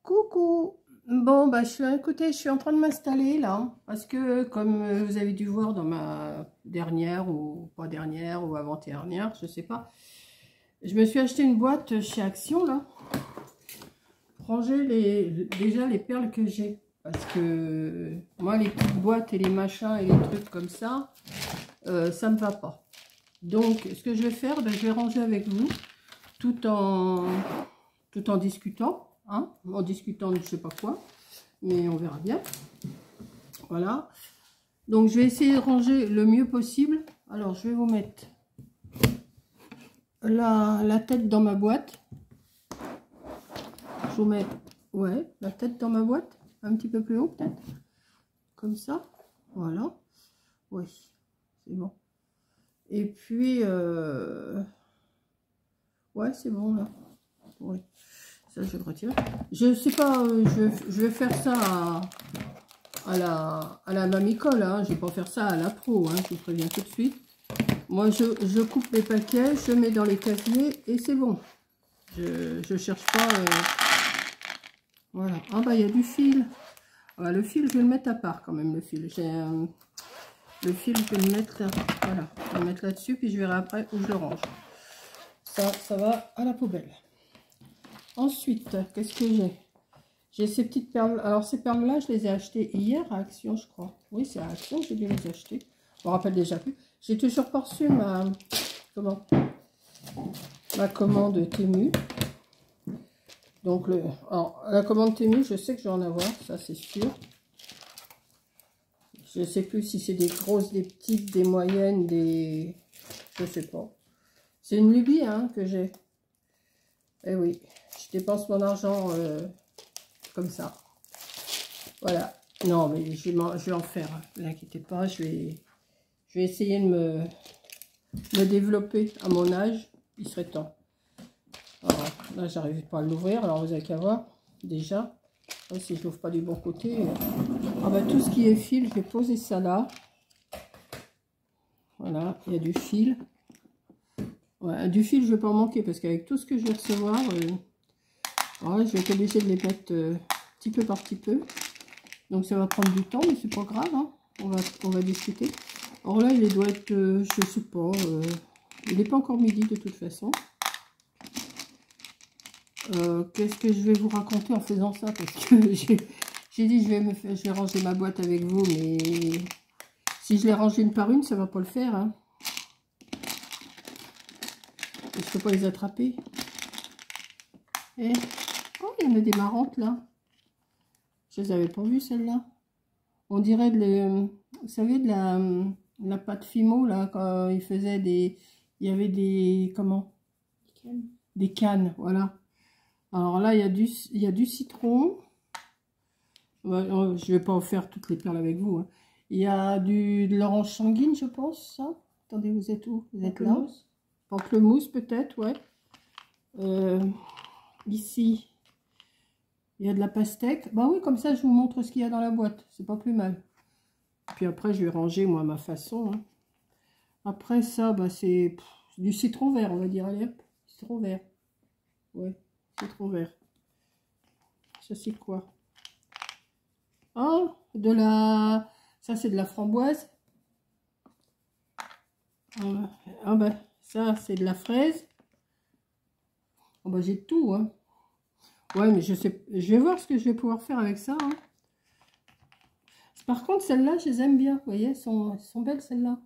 Coucou. Bon, bah, écoutez, je suis en train de m'installer là, parce que comme vous avez dû voir dans ma dernière ou pas dernière ou avant-dernière, je sais pas, je me suis acheté une boîte chez Action là, pour ranger déjà les perles que j'ai, parce que moi les petites boîtes et les machins et les trucs comme ça me va pas. Donc, ce que je vais faire, ben, je vais ranger avec vous, tout en discutant. Hein, en discutant de je sais pas quoi, mais on verra bien. Voilà, donc je vais essayer de ranger le mieux possible. Alors je vais vous mettre la tête dans ma boîte. Je vous mets la tête dans ma boîte un petit peu plus haut, peut-être comme ça. Voilà, oui, c'est bon. Et puis ouais, c'est bon là. Oui, ça je le retire. Je sais pas, je vais faire ça à la mamicole, hein. Je vais pas faire ça à la pro, hein, je vous préviens tout de suite. Moi je coupe mes paquets, je mets dans les casiers et c'est bon. Je cherche pas. Voilà. Ah bah il y a du fil. Voilà, le fil je vais le mettre à part quand même, le fil. Le fil je vais le mettre là. Voilà, je vais le mettre là-dessus puis je verrai après où je le range. Ça va à la poubelle. Ensuite, qu'est-ce que j'ai? J'ai ces petites perles. Alors, ces perles-là, je les ai achetées hier à Action, je crois. Oui, c'est à Action que j'ai dû les acheter. Je me rappelle déjà plus. J'ai toujours pas reçu ma commande Temu. Donc, alors, la commande Temu, je sais que je vais en avoir. Ça, c'est sûr. Je sais plus si c'est des grosses, des petites, des moyennes, des... Je sais pas. C'est une lubie, hein, que j'ai. Eh oui, je dépense mon argent... comme ça. Voilà. Non, mais je vais en faire. Ne vous inquiétez pas. Je vais essayer de me développer à mon âge. Il serait temps. Alors, là, j'arrive pas à l'ouvrir. Alors, vous avez qu'à voir. Déjà. Là, si je l'ouvre pas du bon côté. Ah bah, tout ce qui est fil, je vais poser ça là. Voilà. Il y a du fil. Ouais, du fil, je vais pas en manquer. Parce qu'avec tout ce que je vais recevoir, ouais, je vais être obligée de les mettre petit peu par petit peu. Donc ça va prendre du temps, mais c'est pas grave, hein. On va discuter. Alors là, il doit être, je sais pas, il n'est pas encore midi de toute façon. Qu'est-ce que je vais vous raconter en faisant ça? Parce que j'ai dit je vais ranger ma boîte avec vous, mais si je les range une par une, ça va pas le faire, hein. Et je peux pas les attraper. Et oh, il y en a des marrantes là. Je les avais pas vues celles-là. On dirait vous savez, de la pâte Fimo là, quand il faisait il y avait des, comment? Des cannes, voilà. Alors là, il y a du citron. Je vais pas en faire toutes les perles avec vous, hein. Il y a de l'orange sanguine, je pense, ça. Attendez, vous êtes où? Vous êtes là? Pamplemousse peut-être, ouais. Ici. Il y a de la pastèque. Bah oui, comme ça, je vous montre ce qu'il y a dans la boîte. C'est pas plus mal. Puis après, je vais ranger, moi, à ma façon, hein. Après ça, bah, c'est du citron vert, on va dire. Allez, hop, citron vert. Ouais, citron vert. Ça, c'est quoi? Oh, ça, c'est de la framboise. Ah, bah, ça, c'est de la fraise. Oh, bah, j'ai tout, hein. Ouais, mais je vais voir ce que je vais pouvoir faire avec ça, hein. Par contre, celles-là, je les aime bien. Vous voyez, elles sont belles, celles-là.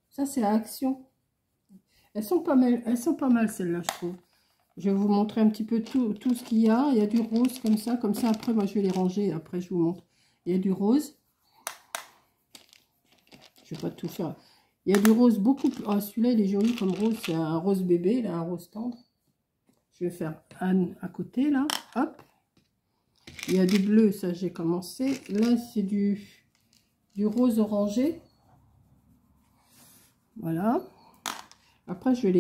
Ça, c'est à Action. Elles sont pas mal, celles-là, je trouve. Je vais vous montrer un petit peu tout ce qu'il y a. Il y a du rose comme ça. Comme ça, après, moi, je vais les ranger. Après, je vous montre. Il y a du rose. Je vais pas tout faire. Il y a du rose beaucoup plus... Ah, celui-là, il est joli comme rose. C'est un rose bébé, là, un rose tendre. Je vais faire Anne à côté, là. Hop. Il y a du bleu, ça, j'ai commencé. Là, c'est du rose orangé. Voilà. Après, je vais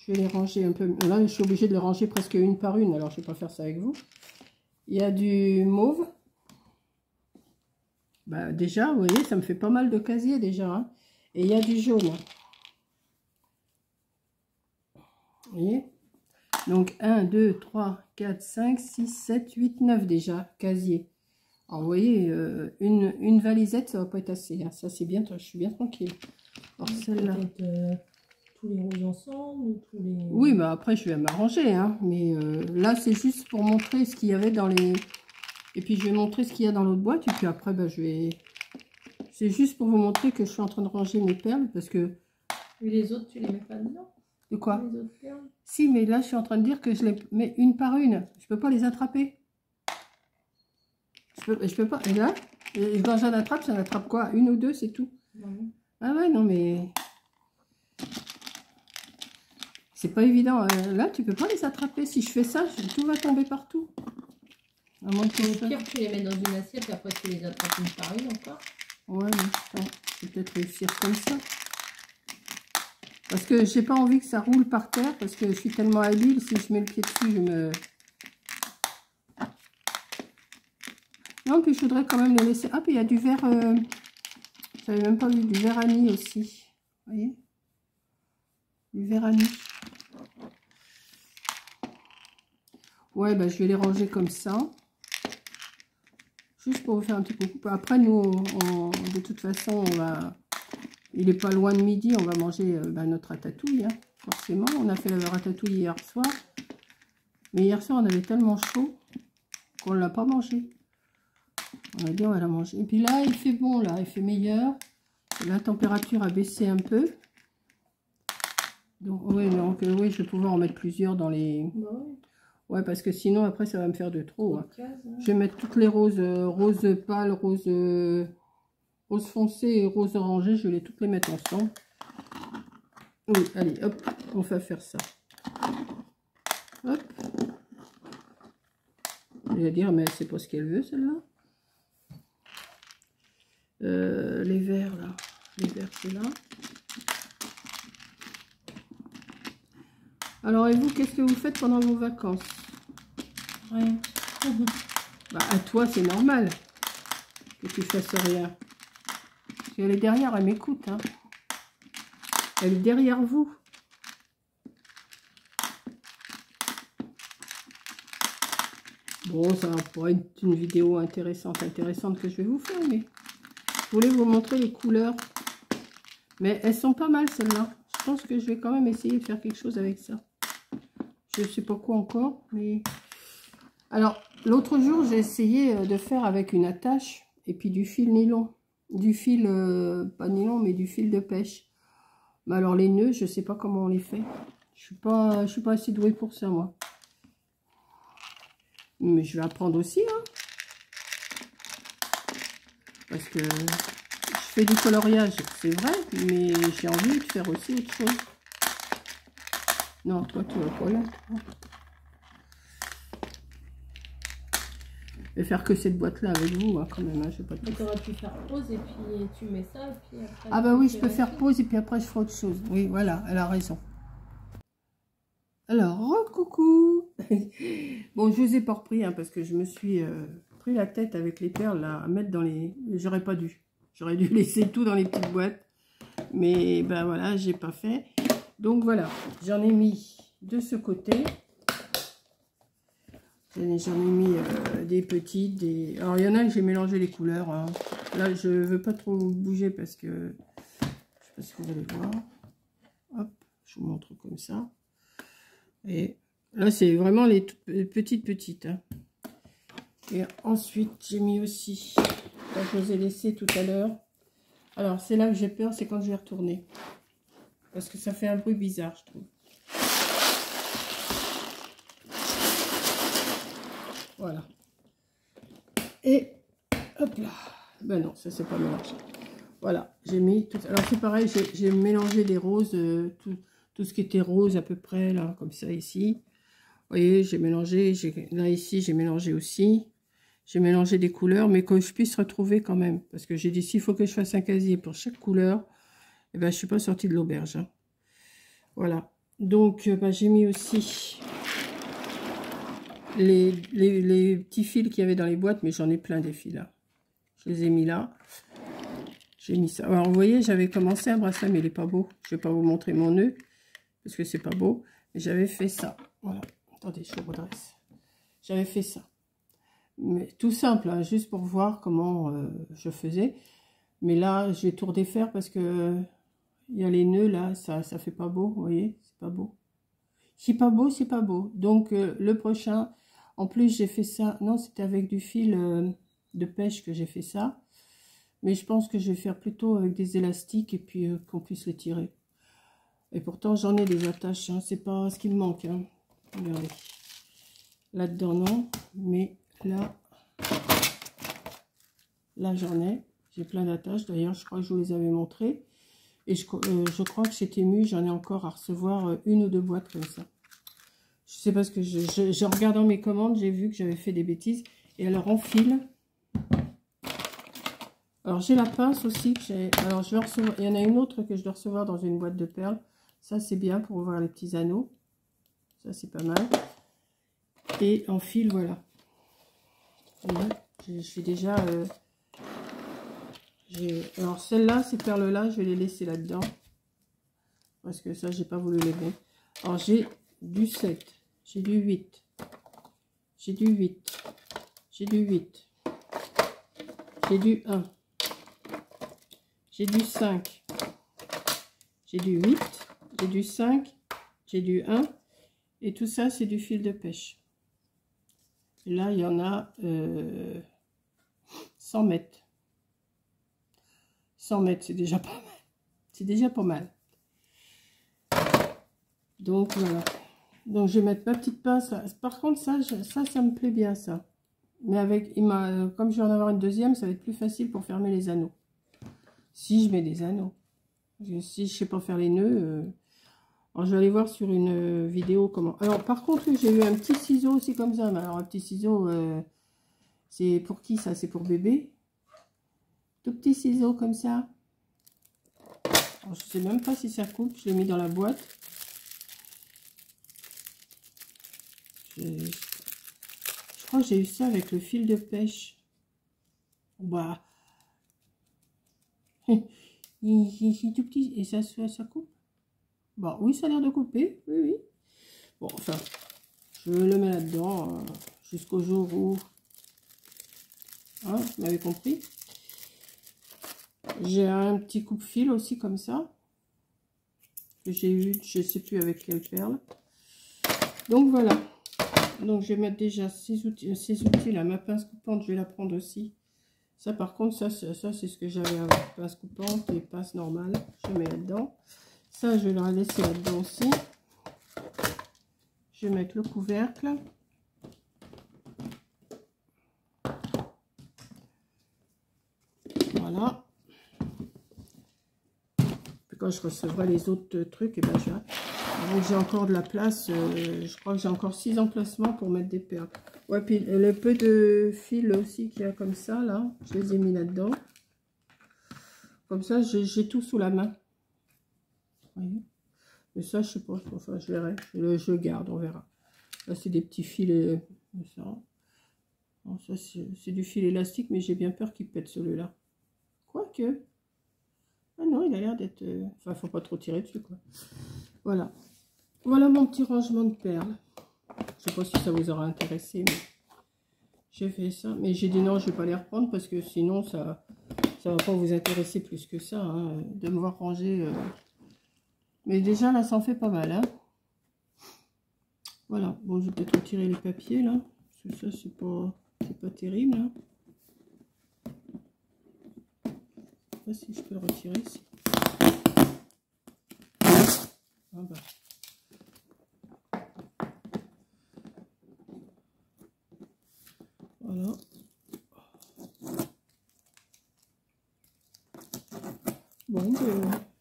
les ranger un peu. Là, je suis obligée de les ranger presque une par une. Alors, je ne vais pas faire ça avec vous. Il y a du mauve. Bah, déjà, vous voyez, ça me fait pas mal de casiers déjà, hein. Et il y a du jaune. Vous voyez? Donc 1, 2, 3, 4, 5, 6, 7, 8, 9 déjà, casier. Alors vous voyez, une valisette, ça va pas être assez. Hein. Ça c'est bien, je suis bien tranquille. Alors celle-là. Tous les roses ensemble ou tous les... Oui, bah après je vais m'arranger. Hein. Mais là c'est juste pour montrer ce qu'il y avait dans les... Et puis je vais montrer ce qu'il y a dans l'autre boîte. Et puis après, bah, je vais... C'est juste pour vous montrer que je suis en train de ranger mes perles. Parce que... Et les autres, tu les mets pas dedans? De quoi? Les autres perles? Si, mais là je suis en train de dire que je les mets une par une. Je peux pas les attraper. Je peux pas. Et là, quand j'en attrape quoi? Une ou deux, c'est tout. Non. Ah ouais, non mais... C'est pas évident. Là, tu peux pas les attraper. Si je fais ça, tout va tomber partout. À moins que Au pire, tu les mets dans une assiette et après tu les attrapes une par une encore. Ouais, mais attends, je vais peut-être réussir comme ça. Parce que j'ai pas envie que ça roule par terre. Parce que je suis tellement habile. Si je mets le pied dessus, je me... Non, puis je voudrais quand même les laisser... Ah, puis il y a du verre... J'avais même pas vu du verre anis aussi. Vous voyez? Du verre anis. Ouais, bah, je vais les ranger comme ça. Juste pour vous faire un petit coucou. Après, nous, de toute façon, on va... Il n'est pas loin de midi, on va manger notre ratatouille. Hein, forcément, on a fait la ratatouille hier soir. Mais hier soir, on avait tellement chaud qu'on ne l'a pas mangé. On a dit, on va la manger. Et puis là, il fait bon, là, il fait meilleur. La température a baissé un peu. Donc, oui, oui, je vais pouvoir en mettre plusieurs dans les... Ouais, parce que sinon, après, ça va me faire de trop. Hein. Je vais mettre toutes les roses, roses pâles, roses foncées et roses orangées. Je vais toutes les mettre ensemble. Oui, allez, hop, on va faire ça. Hop. Je vais dire, mais c'est pas ce qu'elle veut, celle-là. Les verres, là. Les verres, c'est là. Alors, et vous, qu'est-ce que vous faites pendant vos vacances? Rien. Bah, à toi, c'est normal que tu fasses rien. Parce qu'elle est derrière, elle m'écoute. Hein. Elle est derrière vous. Bon, ça va pas être une vidéo intéressante que je vais vous faire, mais je voulais vous montrer les couleurs. Mais elles sont pas mal, celles-là. Je pense que je vais quand même essayer de faire quelque chose avec ça. Je sais pas quoi encore, mais... Alors, l'autre jour, j'ai essayé de faire avec une attache et puis du fil nylon. Du fil, pas nylon, mais du fil de pêche. Mais alors, les nœuds, je sais pas comment on les fait. Je suis pas assez douée pour ça, moi. Mais je vais apprendre aussi, hein. Parce que je fais du coloriage, c'est vrai, mais j'ai envie de faire aussi autre chose. Non, toi, tu vas pas là. Je vais faire que cette boîte-là avec vous, hein, quand même. Hein, je vais pas tout Tu aurais pu faire pause et puis tu mets ça et puis après... Ah bah oui, je peux faire pause et puis après je ferai autre chose. Oui, voilà, elle a raison. Alors, coucou. Bon, je vous ai pas repris, hein, parce que je me suis pris la tête avec les perles là, à mettre dans les... J'aurais pas dû. J'aurais dû laisser tout dans les petites boîtes. Mais ben voilà, j'ai pas fait. Donc voilà, j'en ai mis de ce côté. J'en ai mis des petites, des... Alors il y en a que j'ai mélangé les couleurs. Hein. Là, je veux pas trop bouger parce que... Je sais pas si vous allez voir. Hop, je vous montre comme ça. Et là, c'est vraiment les petites. Hein. Et ensuite, j'ai mis aussi, quand je vous ai laissé tout à l'heure. Alors, c'est là que j'ai peur, c'est quand je vais retourner. Parce que ça fait un bruit bizarre, je trouve. Voilà. Et, hop là. Ben non, ça, c'est pas mélangé. Voilà, j'ai mis tout. Alors, c'est pareil, j'ai mélangé les roses, tout ce qui était rose à peu près, là, comme ça, ici. Vous voyez, j'ai mélangé, là, ici, j'ai mélangé aussi. J'ai mélangé des couleurs, mais que je puisse retrouver quand même. Parce que j'ai dit, s'il faut que je fasse un casier pour chaque couleur, eh ben, je ne suis pas sortie de l'auberge. Hein. Voilà. Donc, ben, j'ai mis aussi les petits fils qu'il y avait dans les boîtes, mais j'en ai plein des fils là. Je les ai mis là. J'ai mis ça. Alors, vous voyez, j'avais commencé un bracelet, mais il n'est pas beau. Je ne vais pas vous montrer mon nœud, parce que c'est pas beau. Mais j'avais fait ça. Voilà. Attendez, je le redresse. J'avais fait ça. Mais tout simple, hein, juste pour voir comment je faisais. Mais là, je vais tout redéfaire parce que il y a les nœuds là, ça fait pas beau, vous voyez, c'est pas beau. C'est pas beau, c'est pas beau. Donc le prochain, en plus j'ai fait ça, non c'était avec du fil de pêche que j'ai fait ça. Mais je pense que je vais faire plutôt avec des élastiques et puis qu'on puisse les tirer. Et pourtant j'en ai des attaches, hein, c'est pas ce qui me manque. Hein. Regardez. Là-dedans non, mais là j'en ai. J'ai plein d'attaches, d'ailleurs je crois que je vous les avais montrées. Et je crois que chez Temu, j'en ai encore à recevoir une ou deux boîtes comme ça. Je sais pas ce que je regarde dans mes commandes, j'ai vu que j'avais fait des bêtises. Et alors en fil. Alors j'ai la pince aussi. Alors je vais recevoir. Il y en a une autre que je dois recevoir dans une boîte de perles. Ça c'est bien pour ouvrir les petits anneaux. Ça c'est pas mal. Et en fil, voilà. Je suis déjà... alors celle-là, ces perles-là, je vais les laisser là-dedans. Parce que ça, j'ai pas voulu les mettre. Alors j'ai du 7, j'ai du 8, j'ai du 8, j'ai du 8, j'ai du 1, j'ai du 5, j'ai du 8, j'ai du 5, j'ai du 1. Et tout ça, c'est du fil de pêche. Et là, il y en a 100 mètres. 100 mètres, c'est déjà pas mal. C'est déjà pas mal. Donc, voilà. Donc, je vais mettre ma petite pince. Par contre, ça me plaît bien, ça. Mais avec, comme je vais en avoir une deuxième, ça va être plus facile pour fermer les anneaux. Si je mets des anneaux. Si je sais pas faire les nœuds. Alors, je vais aller voir sur une vidéo comment. Alors, par contre, j'ai eu un petit ciseau aussi comme ça. Mais alors, un petit ciseau, c'est pour qui ça? C'est pour bébé. Tout petit ciseau comme ça. Alors, je sais même pas si ça coupe. Je l'ai mis dans la boîte. Je crois que j'ai eu ça avec le fil de pêche. Bah, il est tout petit et ça coupe. Bon, oui, ça a l'air de couper. Oui, oui. Bon, enfin, je le mets là-dedans jusqu'au jour où... Hein, vous m'avez compris. J'ai un petit coupe-fil aussi comme ça. Que j'ai eu, je ne sais plus avec quelle perle. Donc voilà. Donc je vais mettre déjà ces outils là. Ma pince coupante, je vais la prendre aussi. Ça par contre, ça c'est ce que j'avais avec pince coupante et pince normale. Je mets là-dedans. Ça, je vais la laisser là-dedans aussi. Je vais mettre le couvercle. Voilà. Puis quand je recevrai les autres trucs, et ben j'ai encore de la place. Je crois que j'ai encore 6 emplacements pour mettre des perles. Ouais, puis le peu de fil aussi qu'il y a comme ça, là, je les ai mis là-dedans. Comme ça, j'ai tout sous la main. Vous voyez? Mais ça, je sais pas. Enfin, je verrai. Je le garde, on verra. Là, c'est des petits fils. Ça, bon, ça c'est du fil élastique, mais j'ai bien peur qu'il pète celui-là. Quoique. Ah non, il a l'air d'être... Enfin, faut pas trop tirer dessus, quoi. Voilà. Voilà mon petit rangement de perles. Je sais pas si ça vous aura intéressé, mais j'ai fait ça. Mais j'ai dit non, je vais pas les reprendre parce que sinon, ça va pas vous intéresser plus que ça, hein, de me voir ranger. Mais déjà, là, ça en fait pas mal, hein. Voilà. Bon, je vais peut-être retirer les papiers, là. Parce que ça, c'est pas terrible, hein. Je sais pas si je peux le retirer ici. Ah bah. Voilà. Bon,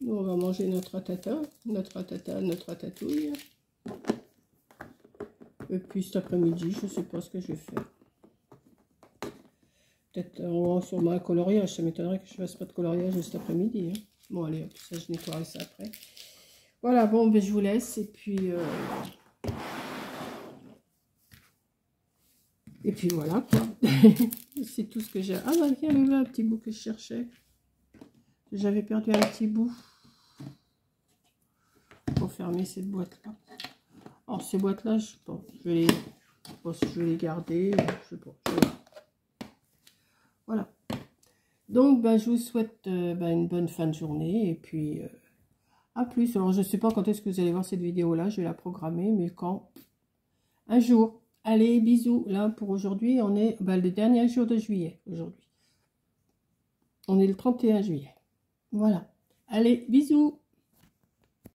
nous on va manger notre ratata, notre ratatouille. Et puis cet après-midi, je sais pas ce que je vais faire. Peut-être sûrement un coloriage, ça m'étonnerait que je fasse pas de coloriage cet après-midi. Hein. Bon allez, hop, ça je nettoierai ça après. Voilà, bon, ben je vous laisse et puis voilà quoi. C'est tout ce que j'ai. Ah bah tiens, il y a un petit bout que je cherchais. J'avais perdu un petit bout pour fermer cette boîte là. Alors, ces boîtes-là, je pense, je vais les garder. Je sais pas, je vais voir. Voilà. Donc, bah, je vous souhaite une bonne fin de journée. Et puis, à plus. Alors, je ne sais pas quand est-ce que vous allez voir cette vidéo-là. Je vais la programmer, mais quand? Un jour. Allez, bisous. Là, pour aujourd'hui, on est le dernier jour de juillet. Aujourd'hui. On est le 31 juillet. Voilà. Allez, bisous.